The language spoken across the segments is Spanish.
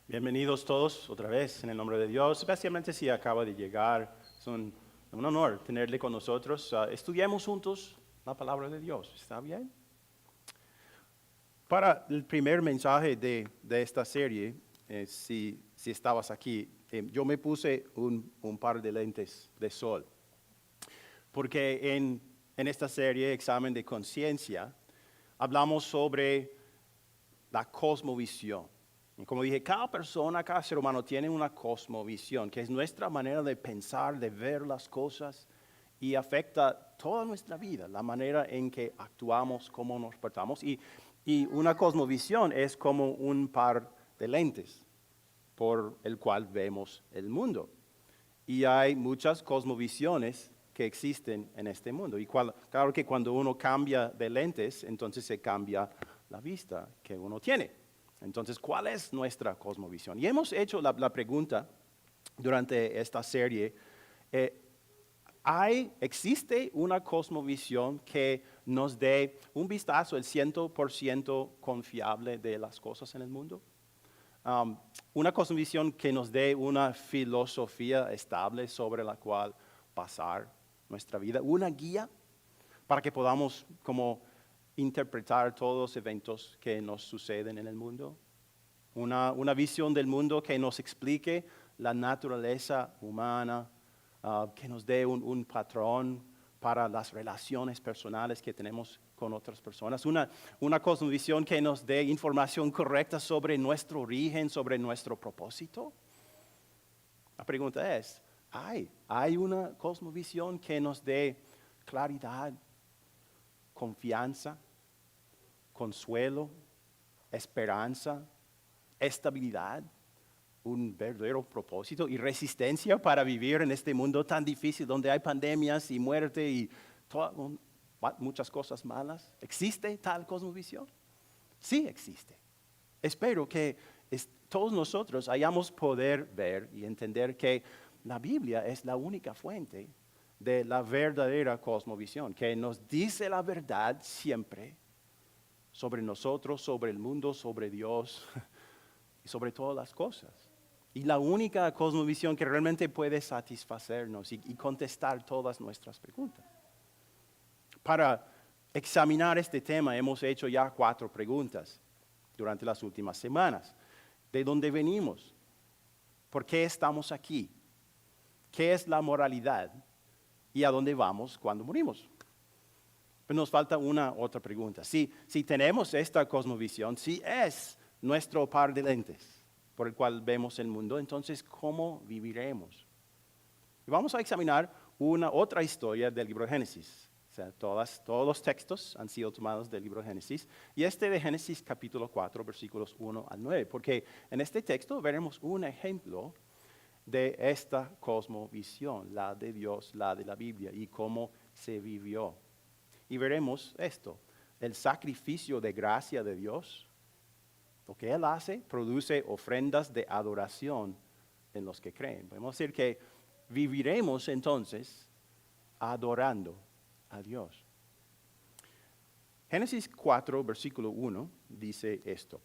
Bienvenidos todos otra vez en el nombre de Dios, especialmente si acaba de llegar. Es un honor tenerle con nosotros. Estudiemos juntos la palabra de Dios. ¿Está bien? Para el primer mensaje de esta serie, si estabas aquí, yo me puse un par de lentes de sol, porque en esta serie, Examen de Conciencia, hablamos sobre la cosmovisión. Y como dije, cada persona, cada ser humano tiene una cosmovisión, que es nuestra manera de pensar, de ver las cosas, y afecta toda nuestra vida, la manera en que actuamos, cómo nos portamos. Y una cosmovisión es como un par de lentes por el cual vemos el mundo. Y hay muchas cosmovisiones que existen en este mundo. Y claro que cuando uno cambia de lentes, entonces se cambia la vista que uno tiene. Entonces, ¿cuál es nuestra cosmovisión? Y hemos hecho la pregunta durante esta serie, ¿existe una cosmovisión que nos dé un vistazo, el 100% confiable de las cosas en el mundo? Una cosmovisión que nos dé una filosofía estable sobre la cual pasar nuestra vida, una guía para que podamos como interpretar todos los eventos que nos suceden en el mundo, una visión del mundo que nos explique la naturaleza humana, que nos dé un patrón para las relaciones personales que tenemos con otras personas, una cosmovisión que nos dé información correcta sobre nuestro origen, sobre nuestro propósito. La pregunta es, ¿hay una cosmovisión que nos dé claridad, confianza, consuelo, esperanza, estabilidad, un verdadero propósito y resistencia para vivir en este mundo tan difícil donde hay pandemias y muerte y muchas cosas malas? ¿Existe tal cosmovisión? Sí existe. Espero que todos nosotros hayamos poder ver y entender que la Biblia es la única fuente de la verdadera cosmovisión, que nos dice la verdad siempre sobre nosotros, sobre el mundo, sobre Dios y sobre todas las cosas. Y la única cosmovisión que realmente puede satisfacernos y contestar todas nuestras preguntas. Para examinar este tema hemos hecho ya 4 preguntas durante las últimas semanas. ¿De dónde venimos? ¿Por qué estamos aquí? ¿Qué es la moralidad? ¿Y a dónde vamos cuando morimos? Pero nos falta una otra pregunta. Si tenemos esta cosmovisión, si es nuestro par de lentes por el cual vemos el mundo, entonces, ¿cómo viviremos? Y vamos a examinar una otra historia del libro de Génesis. O sea, todos los textos han sido tomados del libro de Génesis. Y este de Génesis capítulo 4, versículos 1 al 9. Porque en este texto veremos un ejemplo de esta cosmovisión, la de Dios, la de la Biblia, y cómo se vivió. Y veremos esto, el sacrificio de gracia de Dios. Lo que Él hace produce ofrendas de adoración en los que creen. Podemos decir que viviremos entonces adorando a Dios. Génesis 4, versículo 1 dice esto.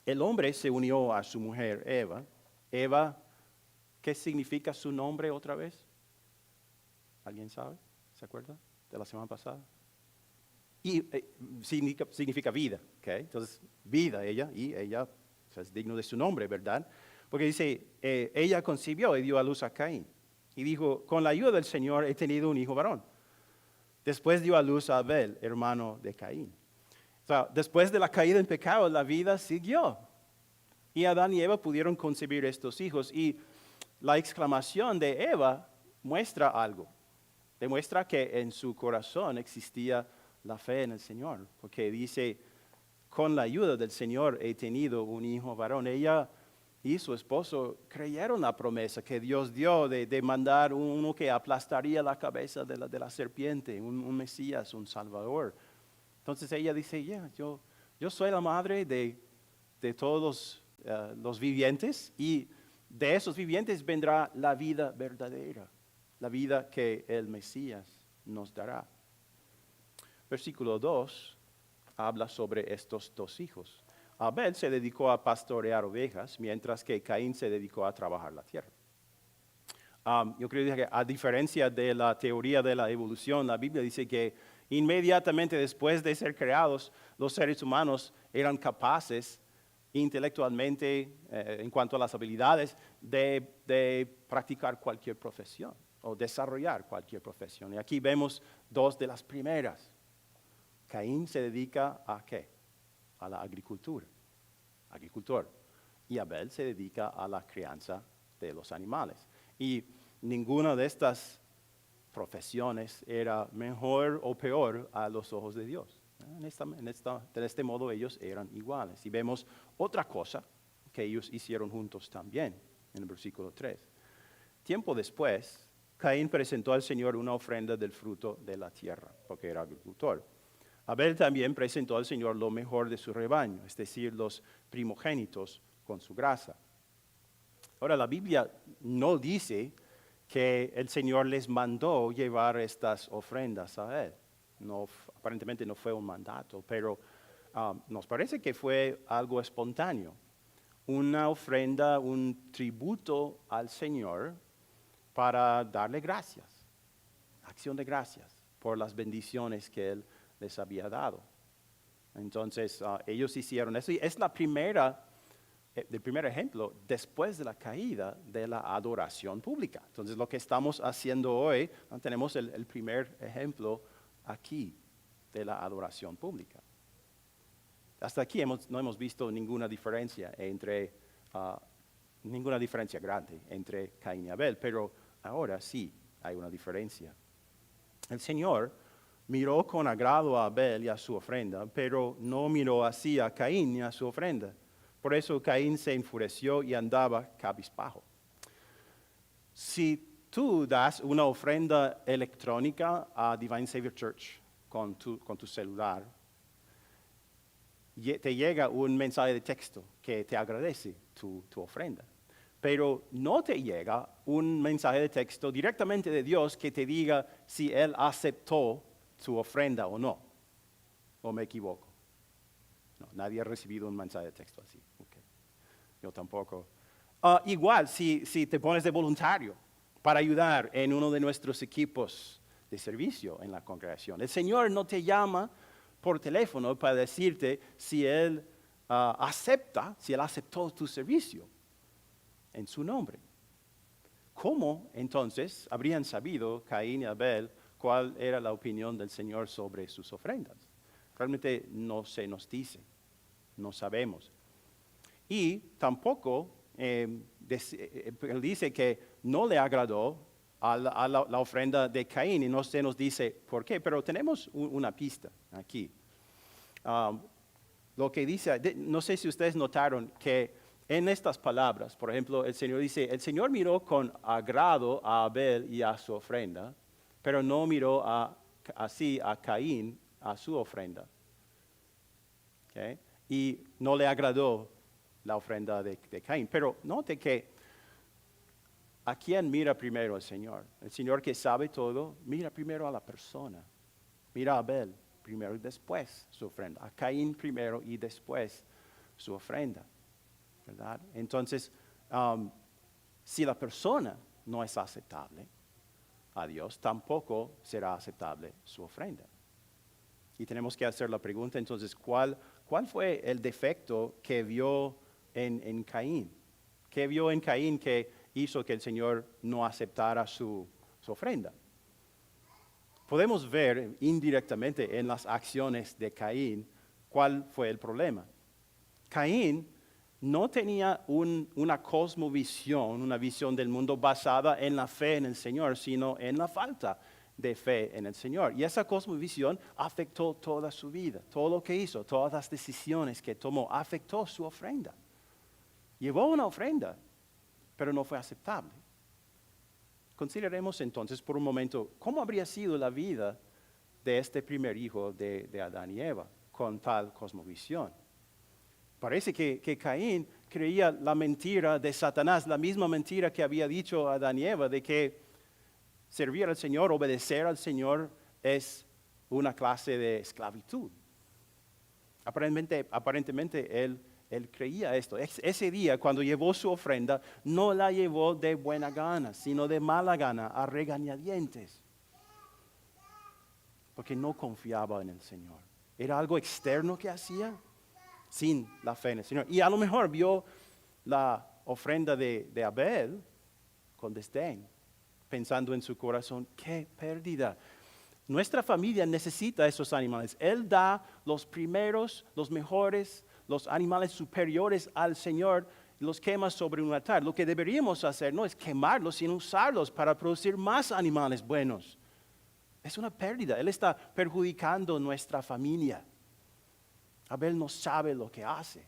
El hombre se unió a su mujer Eva. Eva, ¿qué significa su nombre otra vez? ¿Alguien sabe? ¿Se acuerda de la semana pasada? Y significa vida, ¿okay? Entonces, vida ella, y ella o sea, es digno de su nombre, ¿verdad? Porque dice, ella concibió y dio a luz a Caín. Y dijo, con la ayuda del Señor he tenido un hijo varón. Después dio a luz a Abel, hermano de Caín. O sea, después de la caída en pecado, la vida siguió. Y Adán y Eva pudieron concebir estos hijos. Y la exclamación de Eva muestra algo. Demuestra que en su corazón existía la fe en el Señor, porque dice, con la ayuda del Señor he tenido un hijo varón. Ella y su esposo creyeron la promesa que Dios dio de mandar uno que aplastaría la cabeza de la serpiente, un Mesías, un Salvador. Entonces ella dice, yo soy la madre de todos los vivientes y de esos vivientes vendrá la vida verdadera, la vida que el Mesías nos dará. Versículo 2 habla sobre estos 2 hijos. Abel se dedicó a pastorear ovejas, mientras que Caín se dedicó a trabajar la tierra. Yo creo que a diferencia de la teoría de la evolución, la Biblia dice que inmediatamente después de ser creados, los seres humanos eran capaces intelectualmente, en cuanto a las habilidades, de practicar cualquier profesión o desarrollar cualquier profesión. Y aquí vemos dos de las primeras. Caín se dedica a ¿qué? A la agricultura, agricultor. Y Abel se dedica a la crianza de los animales. Y ninguna de estas profesiones era mejor o peor a los ojos de Dios. De este modo ellos eran iguales. Y vemos otra cosa que ellos hicieron juntos también, en el versículo 3. Tiempo después, Caín presentó al Señor una ofrenda del fruto de la tierra, porque era agricultor. Abel también presentó al Señor lo mejor de su rebaño, es decir, los primogénitos con su grasa. Ahora, la Biblia no dice que el Señor les mandó llevar estas ofrendas a Él. No, aparentemente no fue un mandato, pero nos parece que fue algo espontáneo. Una ofrenda, un tributo al Señor para darle gracias, acción de gracias por las bendiciones que Él les había dado. Entonces, ellos hicieron eso. Y es el primer ejemplo después de la caída de la adoración pública. Entonces, lo que estamos haciendo hoy, tenemos el primer ejemplo aquí de la adoración pública. Hasta aquí no hemos visto ninguna diferencia grande entre Caín y Abel, pero ahora sí hay una diferencia. El Señor miró con agrado a Abel y a su ofrenda, pero no miró así a Caín y a su ofrenda. Por eso Caín se enfureció y andaba cabizbajo. Si tú das una ofrenda electrónica a Divine Savior Church con tu celular, te llega un mensaje de texto que te agradece tu ofrenda. Pero no te llega un mensaje de texto directamente de Dios que te diga si Él aceptó tu ofrenda o no. ¿O me equivoco? No, nadie ha recibido un mensaje de texto así. Okay. Yo tampoco. Igual, si te pones de voluntario para ayudar en uno de nuestros equipos de servicio en la congregación, el Señor no te llama por teléfono para decirte si Él si Él aceptó tu servicio en su nombre. ¿Cómo entonces habrían sabido Caín y Abel cuál era la opinión del Señor sobre sus ofrendas? Realmente no se nos dice, no sabemos. Y tampoco él dice que no le agradó a la ofrenda de Caín y no se nos dice por qué, pero tenemos una pista aquí. Lo que dice, no sé si ustedes notaron que en estas palabras, por ejemplo, el Señor dice, el Señor miró con agrado a Abel y a su ofrenda, pero no miró así a Caín, a su ofrenda. ¿Okay? Y no le agradó la ofrenda de Caín. Pero note que ¿a quién mira primero el Señor? El Señor que sabe todo, mira primero a la persona. Mira a Abel primero y después su ofrenda. A Caín primero y después su ofrenda. ¿Verdad? Entonces, si la persona no es aceptable a Dios, tampoco será aceptable su ofrenda. Y tenemos que hacer la pregunta, entonces, ¿cuál fue el defecto que vio en Caín? ¿Qué vio en Caín que hizo que el Señor no aceptara su ofrenda? Podemos ver indirectamente en las acciones de Caín cuál fue el problema. Caín no tenía una cosmovisión, una visión del mundo basada en la fe en el Señor, sino en la falta de fe en el Señor. Y esa cosmovisión afectó toda su vida, todo lo que hizo, todas las decisiones que tomó, afectó su ofrenda. Llevó una ofrenda, pero no fue aceptable. Consideremos entonces por un momento cómo habría sido la vida de este primer hijo de Adán y Eva con tal cosmovisión. Parece que Caín creía la mentira de Satanás, la misma mentira que había dicho Adán y Eva, de que servir al Señor, obedecer al Señor es una clase de esclavitud. Aparentemente él Él creía esto. Ese día, cuando llevó su ofrenda, no la llevó de buena gana, sino de mala gana, a regañadientes. Porque no confiaba en el Señor. Era algo externo que hacía sin la fe en el Señor. Y a lo mejor vio la ofrenda de Abel con desdén, pensando en su corazón, qué pérdida. Nuestra familia necesita esos animales. Él da los primeros, los mejores, los animales superiores al Señor, los quema sobre un altar. Lo que deberíamos hacer no es quemarlos, sino usarlos para producir más animales buenos. Es una pérdida. Él está perjudicando nuestra familia. Abel no sabe lo que hace.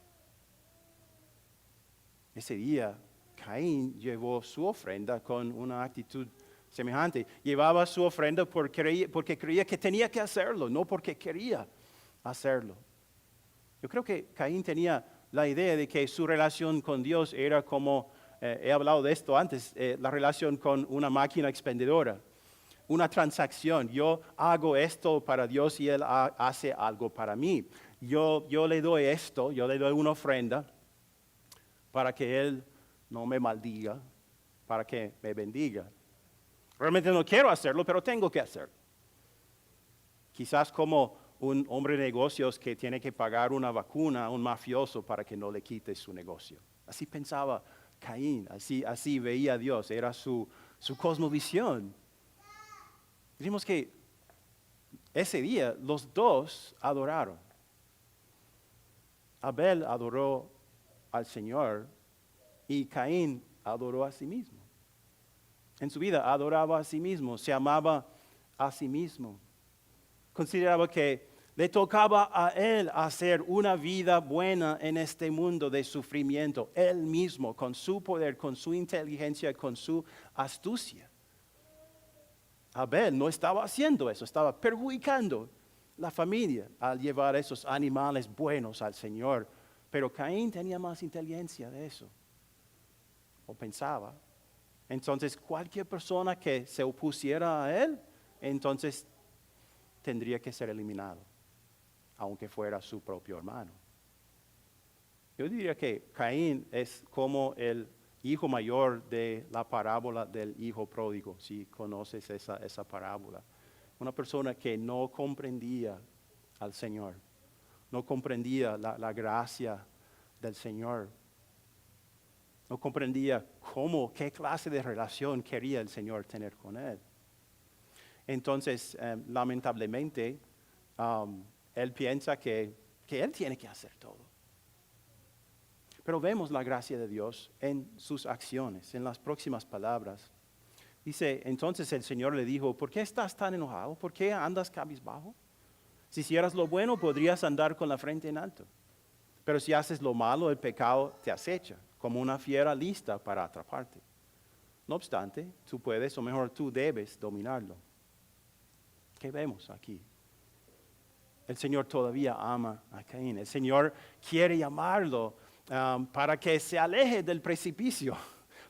Ese día, Caín llevó su ofrenda con una actitud semejante. Llevaba su ofrenda porque creía que tenía que hacerlo, no porque quería hacerlo. Yo creo que Caín tenía la idea de que su relación con Dios era como, he hablado de esto antes, la relación con una máquina expendedora, una transacción. Yo hago esto para Dios y Él hace algo para mí. Yo le doy esto, yo le doy una ofrenda para que Él no me maldiga, para que me bendiga. Realmente no quiero hacerlo, pero tengo que hacerlo. Quizás como un hombre de negocios que tiene que pagar una vacuna a un mafioso para que no le quite su negocio. Así pensaba Caín, así veía a Dios, era su cosmovisión. Dijimos que ese día los dos adoraron. Abel adoró al Señor y Caín adoró a sí mismo. En su vida adoraba a sí mismo, se amaba a sí mismo. Consideraba que le tocaba a él hacer una vida buena en este mundo de sufrimiento, él mismo, con su poder, con su inteligencia, con su astucia. Abel no estaba haciendo eso, estaba perjudicando la familia al llevar esos animales buenos al Señor. Pero Caín tenía más inteligencia de eso, o pensaba. Entonces cualquier persona que se opusiera a él, entonces tendría que ser eliminado, aunque fuera su propio hermano. Yo diría que Caín es como el hijo mayor de la parábola del hijo pródigo, si conoces esa parábola. Una persona que no comprendía al Señor, no comprendía la gracia del Señor, no comprendía qué clase de relación quería el Señor tener con él. Entonces, lamentablemente, él piensa que él tiene que hacer todo. Pero vemos la gracia de Dios en sus acciones, en las próximas palabras. Dice, entonces el Señor le dijo, ¿por qué estás tan enojado? ¿Por qué andas cabizbajo? Si hicieras lo bueno, podrías andar con la frente en alto. Pero si haces lo malo, el pecado te acecha, como una fiera lista para atraparte. No obstante, tú puedes, o mejor tú debes dominarlo. ¿Qué vemos aquí? El Señor todavía ama a Caín. El Señor quiere llamarlo para que se aleje del precipicio,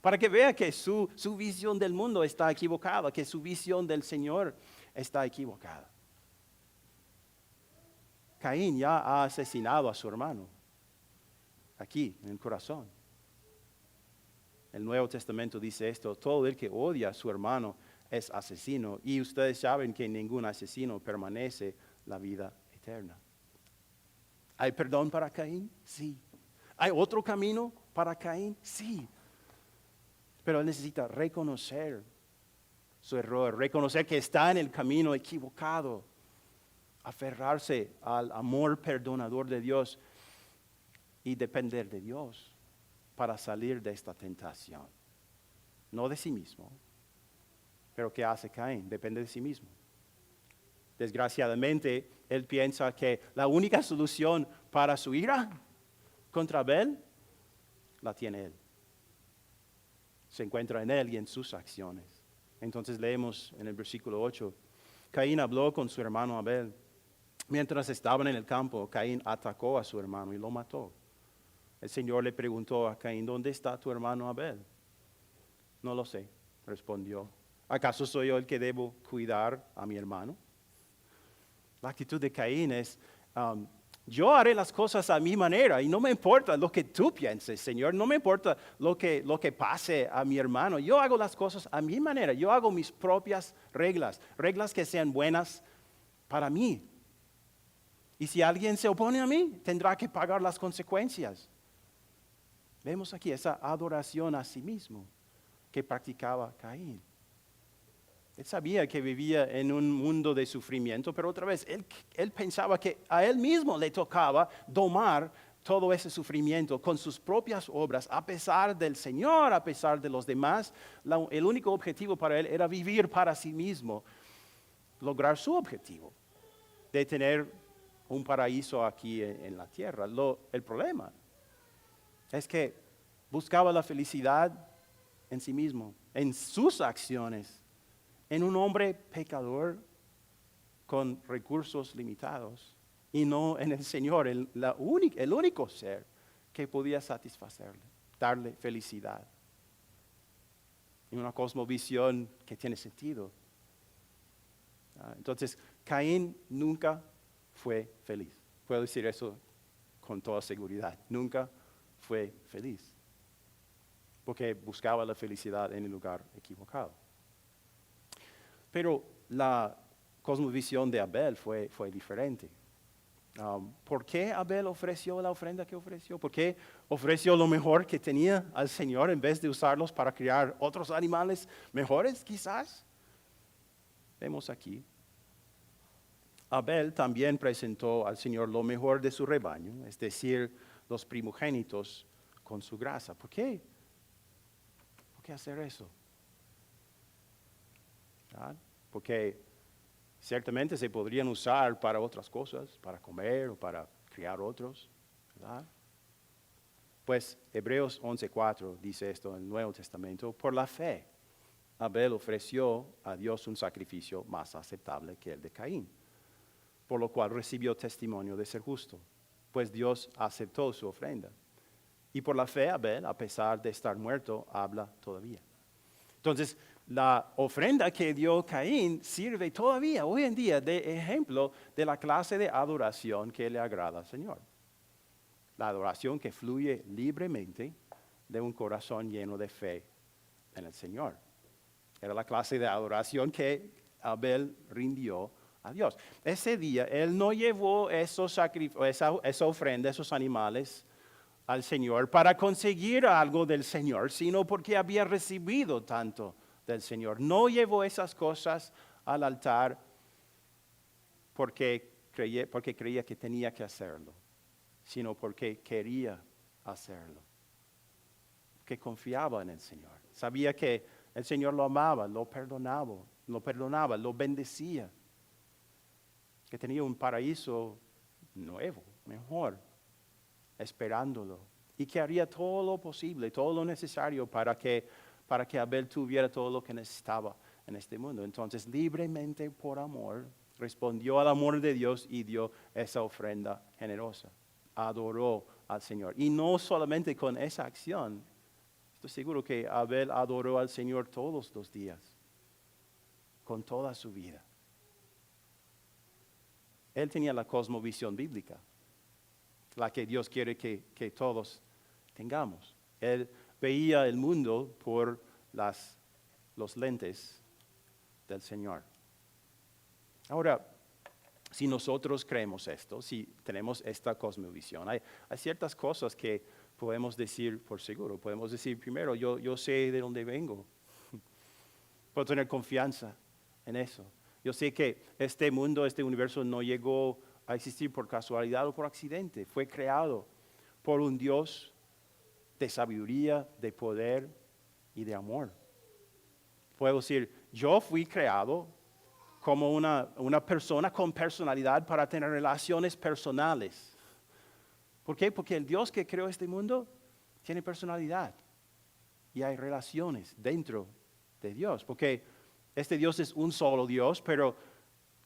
para que vea que su visión del mundo está equivocada, que su visión del Señor está equivocada. Caín ya ha asesinado a su hermano, aquí en el corazón. El Nuevo Testamento dice esto, todo el que odia a su hermano es asesino, y ustedes saben que ningún asesino permanece la vida eterna. ¿Hay perdón para Caín? Sí. ¿Hay otro camino para Caín? Sí. Pero él necesita reconocer su error, reconocer que está en el camino equivocado, aferrarse al amor perdonador de Dios y depender de Dios para salir de esta tentación. No de sí mismo, pero ¿qué hace Caín? Depende de sí mismo. Desgraciadamente, él piensa que la única solución para su ira contra Abel la tiene él. Se encuentra en él y en sus acciones. Entonces leemos en el versículo 8, Caín habló con su hermano Abel. Mientras estaban en el campo, Caín atacó a su hermano y lo mató. El Señor le preguntó a Caín, ¿dónde está tu hermano Abel? No lo sé, respondió. ¿Acaso soy yo el que debo cuidar a mi hermano? La actitud de Caín es Yo haré las cosas a mi manera y no me importa lo que tú pienses, Señor. No me importa lo que pase a mi hermano. Yo hago las cosas a mi manera. Yo hago mis propias reglas, reglas que sean buenas para mí. Y si alguien se opone a mí, tendrá que pagar las consecuencias. Vemos aquí esa adoración a sí mismo que practicaba Caín. Él sabía que vivía en un mundo de sufrimiento, pero otra vez, él pensaba que a él mismo le tocaba domar todo ese sufrimiento con sus propias obras, a pesar del Señor, a pesar de los demás. El único objetivo para él era vivir para sí mismo, lograr su objetivo de tener un paraíso aquí en la tierra. El problema es que buscaba la felicidad en sí mismo, en sus acciones, en un hombre pecador con recursos limitados y no en el Señor, el único ser que podía satisfacerle, darle felicidad. Y una cosmovisión que tiene sentido. Entonces, Caín nunca fue feliz. Puedo decir eso con toda seguridad. Nunca fue feliz. Porque buscaba la felicidad en el lugar equivocado. Pero la cosmovisión de Abel fue diferente. ¿Por qué Abel ofreció la ofrenda que ofreció? ¿Por qué ofreció lo mejor que tenía al Señor en vez de usarlos para criar otros animales mejores quizás? Vemos aquí. Abel también presentó al Señor lo mejor de su rebaño, es decir, los primogénitos con su grasa. ¿Por qué? ¿Por qué hacer eso? ¿Verdad? Porque ciertamente se podrían usar para otras cosas, para comer o para criar otros, ¿verdad? Pues Hebreos 11:4 dice esto en el Nuevo Testamento: por la fe, Abel ofreció a Dios un sacrificio más aceptable que el de Caín, por lo cual recibió testimonio de ser justo, pues Dios aceptó su ofrenda. Y por la fe Abel, a pesar de estar muerto, habla todavía. Entonces, la ofrenda que dio Caín sirve todavía hoy en día de ejemplo de la clase de adoración que le agrada al Señor. La adoración que fluye libremente de un corazón lleno de fe en el Señor. Era la clase de adoración que Abel rindió a Dios. Ese día él no llevó esa ofrenda, esos animales al Señor para conseguir algo del Señor, sino porque había recibido tanto del Señor. No llevó esas cosas al altar porque creía que tenía que hacerlo, sino porque quería hacerlo, que confiaba en el Señor. Sabía que el Señor lo amaba, lo perdonaba, lo bendecía, que tenía un paraíso nuevo, mejor, esperándolo, y que haría todo lo posible, todo lo necesario para que Abel tuviera todo lo que necesitaba en este mundo. Entonces, libremente, por amor, respondió al amor de Dios y dio esa ofrenda generosa. Adoró al Señor. Y no solamente con esa acción, estoy seguro que Abel adoró al Señor todos los días, con toda su vida. Él tenía la cosmovisión bíblica, la que Dios quiere que todos tengamos. Él veía el mundo por los lentes del Señor. Ahora, si nosotros creemos esto, si tenemos esta cosmovisión, hay ciertas cosas que podemos decir por seguro. Podemos decir, primero, yo sé de dónde vengo. Puedo tener confianza en eso. Yo sé que este mundo, este universo no llegó a existir por casualidad o por accidente. Fue creado por un Dios de sabiduría, de poder y de amor. Puedo decir, yo fui creado como una persona con personalidad para tener relaciones personales. ¿Por qué? Porque el Dios que creó este mundo tiene personalidad y hay relaciones dentro de Dios. Porque este Dios es un solo Dios, pero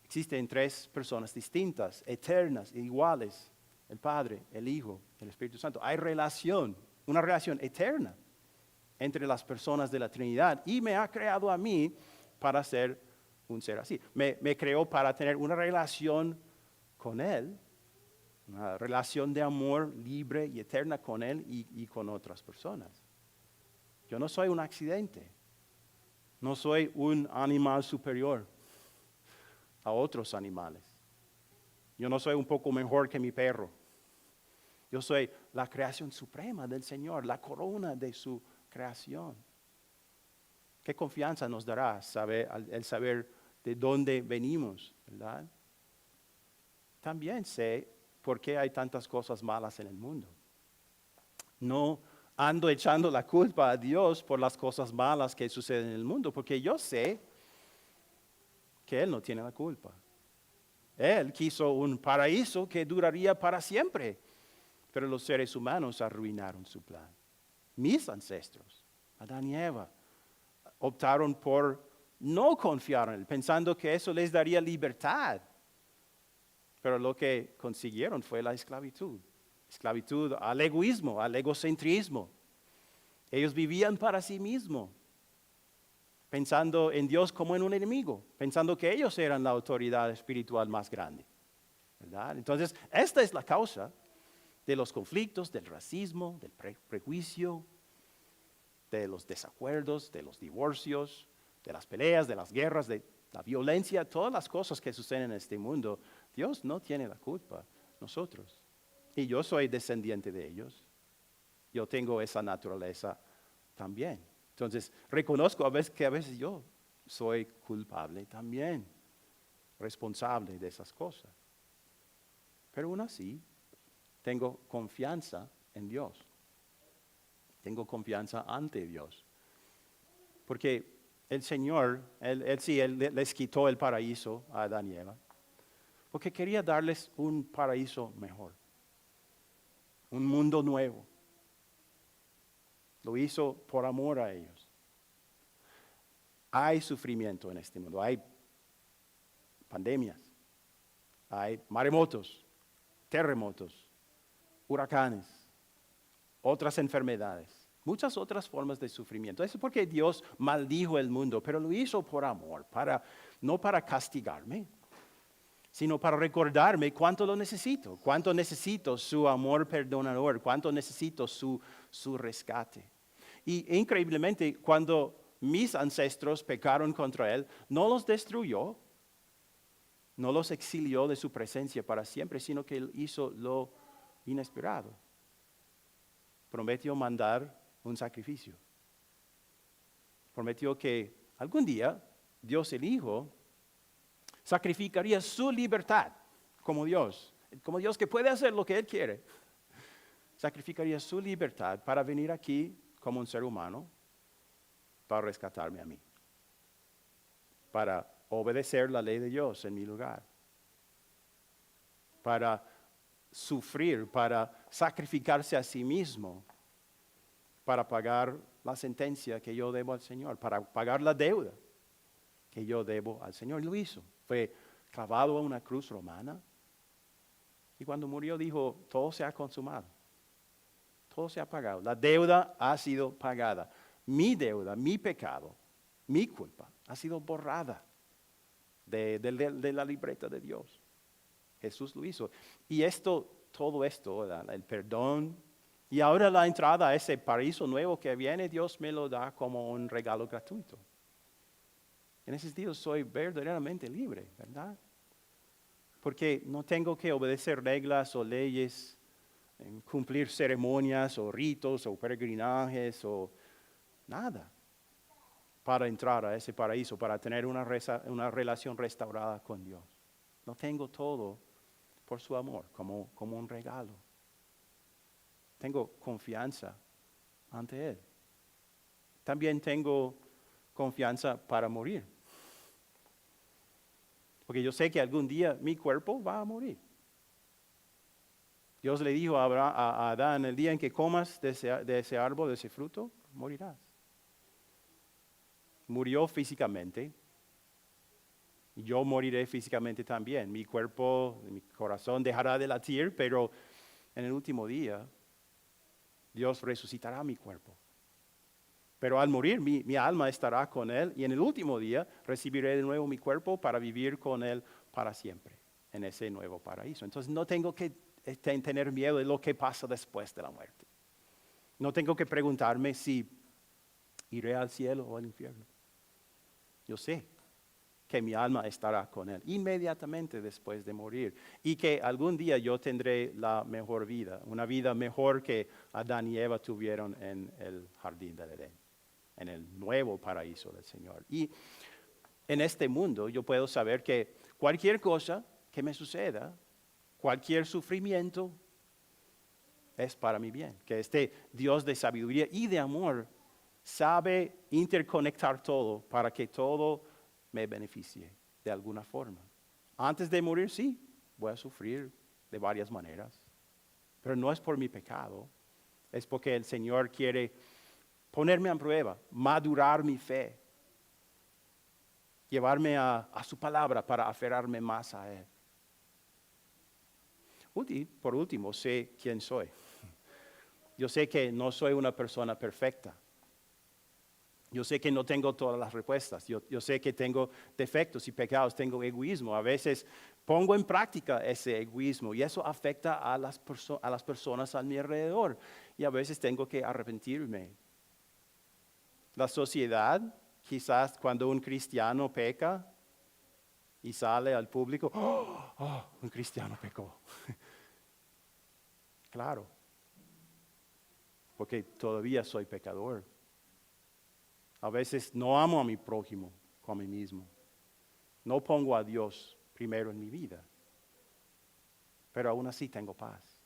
existen tres personas distintas, eternas e iguales: el Padre, el Hijo, el Espíritu Santo. Hay relación, una relación eterna entre las personas de la Trinidad, y me ha creado a mí para ser un ser así. Me creó para tener una relación con Él una relación de amor libre y eterna con Él y con otras personas. Yo no soy un accidente. No soy un animal superior a otros animales. Yo no soy un poco mejor que mi perro. Yo soy la creación suprema del Señor, la corona de su creación. ¿Qué confianza nos dará el saber de dónde venimos, verdad? También sé por qué hay tantas cosas malas en el mundo. No ando echando la culpa a Dios por las cosas malas que suceden en el mundo, porque yo sé que Él no tiene la culpa. Él quiso un paraíso que duraría para siempre, pero los seres humanos arruinaron su plan. Mis ancestros, Adán y Eva, optaron por no confiar en Él, pensando que eso les daría libertad. Pero lo que consiguieron fue la esclavitud. Esclavitud al egoísmo, al egocentrismo. Ellos vivían para sí mismos, pensando en Dios como en un enemigo, pensando que ellos eran la autoridad espiritual más grande, ¿verdad? Entonces, esta es la causa de los conflictos, del racismo, del prejuicio, de los desacuerdos, de los divorcios, de las peleas, de las guerras, de la violencia, todas las cosas que suceden en este mundo. Dios no tiene la culpa, nosotros. Y yo soy descendiente de ellos. Yo tengo esa naturaleza también. Entonces, reconozco que a veces yo soy culpable también, responsable de esas cosas. Pero aún así, tengo confianza en Dios. Tengo confianza ante Dios. Porque el Señor, Él les quitó el paraíso a Adán y Eva, porque quería darles un paraíso mejor. Un mundo nuevo. Lo hizo por amor a ellos. Hay sufrimiento en este mundo, hay pandemias, hay maremotos, terremotos, huracanes, otras enfermedades, muchas otras formas de sufrimiento. Eso es porque Dios maldijo el mundo, pero lo hizo por amor, no para castigarme, sino para recordarme cuánto lo necesito, cuánto necesito su amor perdonador, cuánto necesito su rescate. Y increíblemente, cuando mis ancestros pecaron contra Él, no los destruyó, no los exilió de su presencia para siempre, sino que Él hizo lo inesperado. Prometió mandar un sacrificio. Prometió que algún día Dios el Hijo sacrificaría su libertad como Dios que puede hacer lo que Él quiere. Sacrificaría su libertad para venir aquí como un ser humano, para rescatarme a mí, para obedecer la ley de Dios en mi lugar, para sufrir, para sacrificarse a sí mismo, para pagar la sentencia que yo debo al Señor, para pagar la deuda que yo debo al Señor. Y lo hizo. Fue clavado a una cruz romana y cuando murió dijo, todo se ha consumado. Todo se ha pagado. La deuda ha sido pagada. Mi deuda, mi pecado, mi culpa ha sido borrada de la libreta de Dios. Jesús lo hizo. Y todo esto, el perdón y ahora la entrada a ese paraíso nuevo que viene, Dios me lo da como un regalo gratuito. En ese sentido soy verdaderamente libre, ¿verdad? Porque no tengo que obedecer reglas o leyes, cumplir ceremonias o ritos o peregrinajes o nada para entrar a ese paraíso, para tener una relación restaurada con Dios. No tengo todo por su amor, como un regalo. Tengo confianza ante Él. También tengo confianza para morir. Porque yo sé que algún día mi cuerpo va a morir. Dios le dijo a Adán, el día en que comas de ese árbol, de ese fruto, morirás. Murió físicamente. Y yo moriré físicamente también. Mi cuerpo, mi corazón dejará de latir, pero en el último día, Dios resucitará mi cuerpo. Pero al morir, mi alma estará con Él y en el último día recibiré de nuevo mi cuerpo para vivir con Él para siempre, en ese nuevo paraíso. Entonces no tengo que tener miedo de lo que pasa después de la muerte. No tengo que preguntarme si iré al cielo o al infierno. Yo sé que mi alma estará con Él inmediatamente después de morir y que algún día yo tendré la mejor vida, una vida mejor que Adán y Eva tuvieron en el jardín del Edén, en el nuevo paraíso del Señor. Y en este mundo yo puedo saber que cualquier cosa que me suceda, cualquier sufrimiento, es para mi bien, que este Dios de sabiduría y de amor sabe interconectar todo para que todo me beneficie de alguna forma. Antes de morir, sí, voy a sufrir de varias maneras, pero no es por mi pecado, es porque el Señor quiere ponerme a prueba, madurar mi fe, llevarme a su palabra para aferrarme más a Él. Por último, sé quién soy. Yo sé que no soy una persona perfecta. Yo sé que no tengo todas las respuestas. Yo sé que tengo defectos y pecados, tengo egoísmo. A veces pongo en práctica ese egoísmo y eso afecta a las personas a mi alrededor. Y a veces tengo que arrepentirme. La sociedad, quizás cuando un cristiano peca y sale al público, un cristiano pecó. Claro, porque todavía soy pecador. A veces no amo a mi prójimo como a mí mismo. No pongo a Dios primero en mi vida. Pero aún así tengo paz.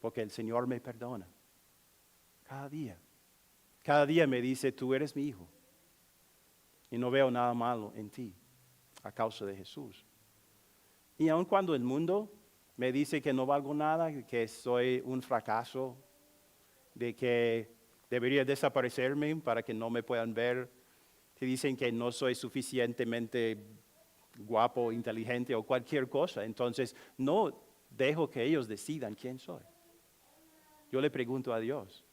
Porque el Señor me perdona. Cada día. Cada día me dice, tú eres mi hijo. Y no veo nada malo en ti a causa de Jesús. Y aun cuando el mundo me dice que no valgo nada, que soy un fracaso, de que debería desaparecerme para que no me puedan ver. Te dicen que no soy suficientemente guapo, inteligente o cualquier cosa. Entonces, no dejo que ellos decidan quién soy. Yo le pregunto a Dios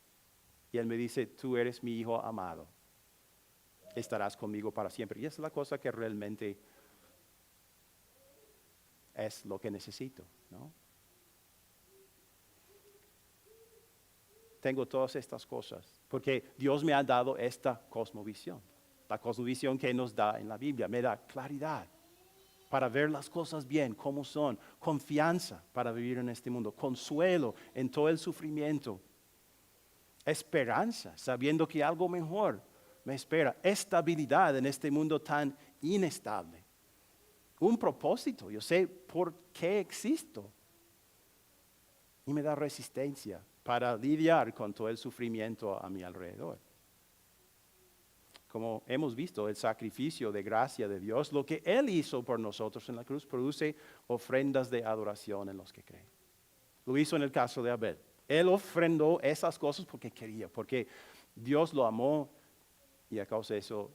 y Él me dice, tú eres mi hijo amado. Estarás conmigo para siempre. Y esa es la cosa que realmente es lo que necesito, ¿no? Tengo todas estas cosas, porque Dios me ha dado esta cosmovisión, la cosmovisión que nos da en la Biblia, me da claridad para ver las cosas bien, como son, confianza para vivir en este mundo, consuelo en todo el sufrimiento, esperanza, sabiendo que algo mejor me espera, estabilidad en este mundo tan inestable, un propósito, yo sé por qué existo y me da resistencia para lidiar con todo el sufrimiento a mi alrededor. Como hemos visto, el sacrificio de gracia de Dios, lo que Él hizo por nosotros en la cruz, produce ofrendas de adoración en los que creen. Lo hizo en el caso de Abel. Él ofrendó esas cosas porque quería, porque Dios lo amó y a causa de eso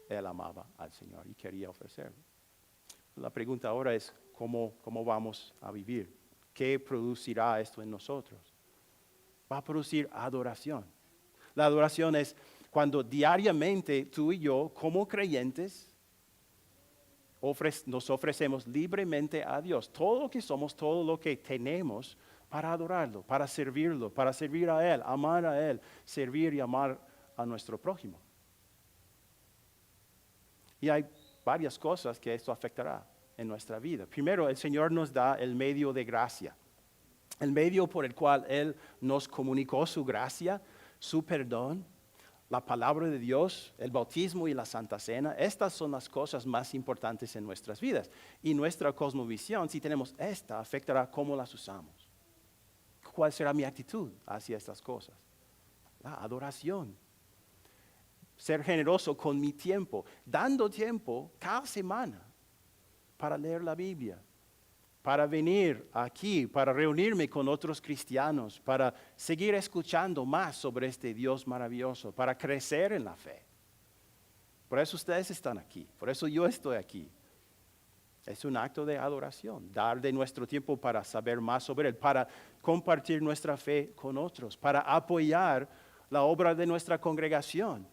Él amaba al Señor y quería ofrecerlo. La pregunta ahora es, ¿cómo vamos a vivir? ¿Qué producirá esto en nosotros? Va a producir adoración. La adoración es cuando diariamente tú y yo, como creyentes, nos ofrecemos libremente a Dios. Todo lo que somos, todo lo que tenemos para adorarlo, para servirlo, para servir a Él, amar a Él, servir y amar a nuestro prójimo. Y hay varias cosas que esto afectará en nuestra vida. Primero, el Señor nos da el medio de gracia. El medio por el cual Él nos comunicó su gracia, su perdón, la palabra de Dios, el bautismo y la Santa Cena. Estas son las cosas más importantes en nuestras vidas. Y nuestra cosmovisión, si tenemos esta, afectará cómo las usamos. ¿Cuál será mi actitud hacia estas cosas? La adoración. Ser generoso con mi tiempo, dando tiempo cada semana para leer la Biblia, para venir aquí, para reunirme con otros cristianos, para seguir escuchando más sobre este Dios maravilloso, para crecer en la fe. Por eso ustedes están aquí, por eso yo estoy aquí. Es un acto de adoración, dar de nuestro tiempo para saber más sobre Él, para compartir nuestra fe con otros, para apoyar la obra de nuestra congregación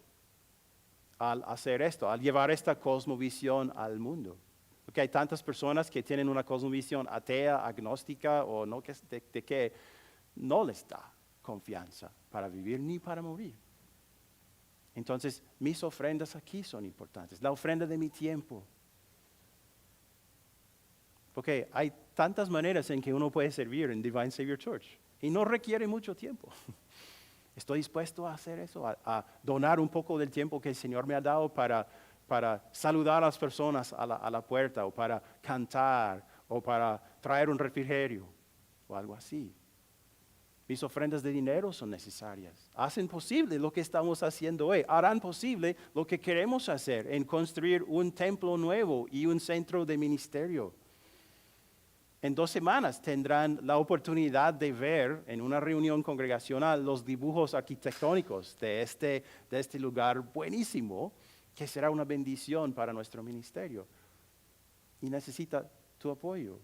al hacer esto, al llevar esta cosmovisión al mundo. Porque hay tantas personas que tienen una cosmovisión atea, agnóstica o no, de que no les da confianza para vivir ni para morir. Entonces, mis ofrendas aquí son importantes. La ofrenda de mi tiempo. Porque hay tantas maneras en que uno puede servir en Divine Savior Church. Y no requiere mucho tiempo. Estoy dispuesto a hacer eso, a donar un poco del tiempo que el Señor me ha dado para saludar a las personas a la puerta, o para cantar, o para traer un refrigerio, o algo así. Mis ofrendas de dinero son necesarias. Hacen posible lo que estamos haciendo hoy. Harán posible lo que queremos hacer en construir un templo nuevo y un centro de ministerio. En 2 semanas tendrán la oportunidad de ver en una reunión congregacional los dibujos arquitectónicos de este lugar buenísimo, que será una bendición para nuestro ministerio. Y necesita tu apoyo.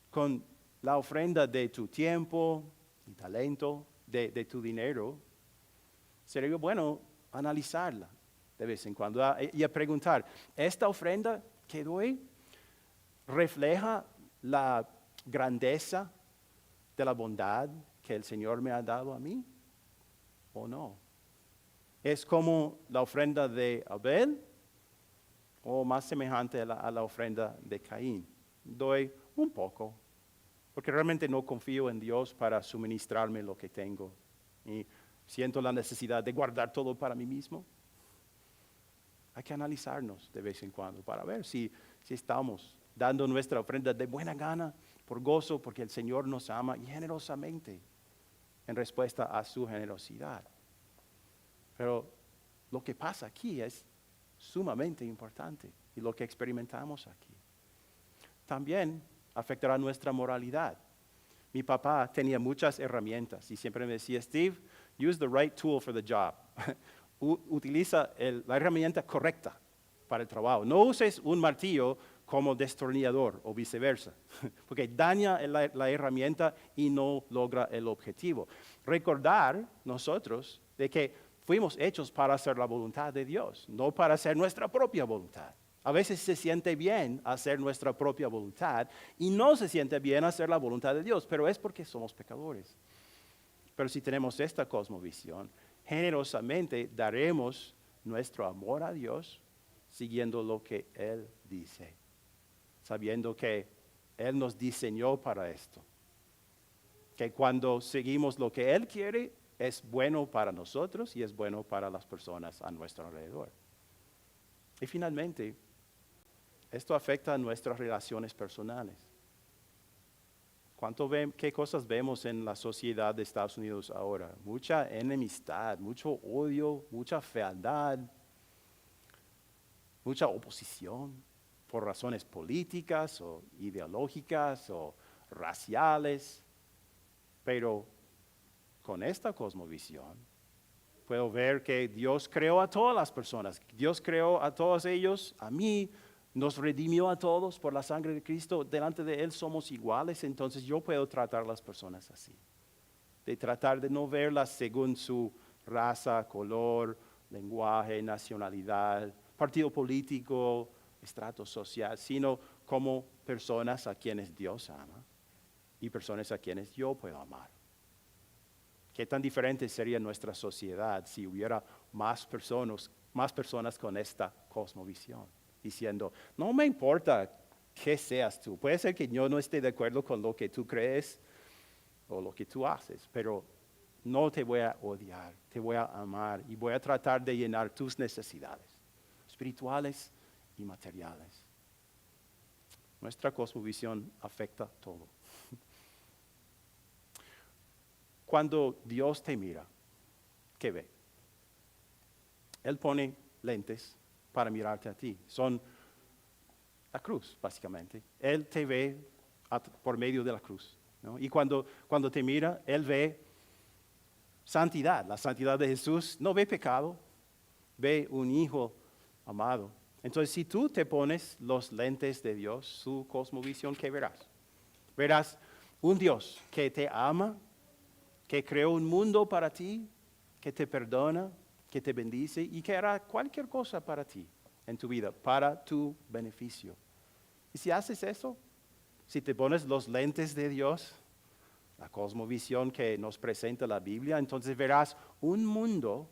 Con la ofrenda de tu tiempo y talento, de tu dinero, sería bueno analizarla de vez en cuando y a preguntar, ¿esta ofrenda que doy refleja la grandeza de la bondad que el Señor me ha dado a mí o no? ¿Es como la ofrenda de Abel o más semejante a la ofrenda de Caín? Doy un poco, porque realmente no confío en Dios para suministrarme lo que tengo y siento la necesidad de guardar todo para mí mismo. Hay que analizarnos de vez en cuando para ver si estamos dando nuestra ofrenda de buena gana, por gozo, porque el Señor nos ama y generosamente en respuesta a su generosidad. Pero lo que pasa aquí es sumamente importante y lo que experimentamos aquí. También afectará nuestra moralidad. Mi papá tenía muchas herramientas y siempre me decía, Steve, use the right tool for the job. Utiliza la herramienta correcta para el trabajo. No uses un martillo como destornillador o viceversa, porque daña la herramienta y no logra el objetivo. Recordar nosotros de que fuimos hechos para hacer la voluntad de Dios, no para hacer nuestra propia voluntad. A veces se siente bien hacer nuestra propia voluntad y no se siente bien hacer la voluntad de Dios, pero es porque somos pecadores. Pero si tenemos esta cosmovisión, generosamente daremos nuestro amor a Dios siguiendo lo que Él dice, sabiendo que Él nos diseñó para esto, que cuando seguimos lo que Él quiere, es bueno para nosotros y es bueno para las personas a nuestro alrededor. Y finalmente, esto afecta a nuestras relaciones personales. ¿Qué cosas vemos en la sociedad de Estados Unidos ahora? Mucha enemistad, mucho odio, mucha fealdad, mucha oposición por razones políticas o ideológicas o raciales. Pero con esta cosmovisión puedo ver que Dios creó a todas las personas. Dios creó a todos ellos, a mí, nos redimió a todos por la sangre de Cristo. Delante de Él somos iguales, entonces yo puedo tratar a las personas así. De tratar de no verlas según su raza, color, lenguaje, nacionalidad, partido político, estrato social, sino como personas a quienes Dios ama y personas a quienes yo puedo amar. ¿Qué tan diferente sería nuestra sociedad si hubiera más personas con esta cosmovisión? Diciendo, no me importa qué seas tú. Puede ser que yo no esté de acuerdo con lo que tú crees o lo que tú haces, pero no te voy a odiar, te voy a amar y voy a tratar de llenar tus necesidades espirituales y materiales. Nuestra cosmovisión afecta todo. Cuando Dios te mira, ¿qué ve? Él pone lentes para mirarte a ti. Son la cruz, básicamente. Él te ve por medio de la cruz, ¿no? Y cuando te mira, Él ve santidad. La santidad de Jesús no ve pecado, ve un hijo amado. Entonces, si tú te pones los lentes de Dios, su cosmovisión, ¿qué verás? Verás un Dios que te ama, que creó un mundo para ti, que te perdona, que te bendice y que hará cualquier cosa para ti. en tu vida para tu beneficio. Y si haces eso, si te pones los lentes de Dios, la cosmovisión que nos presenta la Biblia, entonces verás un mundo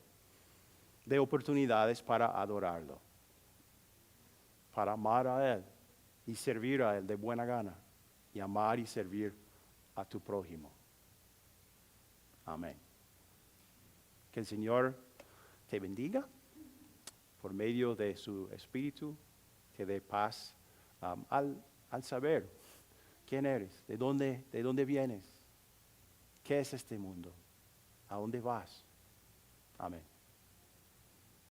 de oportunidades para adorarlo, para amar a Él y servir a Él de buena gana, y amar y servir a tu prójimo. Amén. Que el Señor te bendiga por medio de su Espíritu, te dé paz al saber quién eres, de dónde vienes, qué es este mundo, a dónde vas. Amén.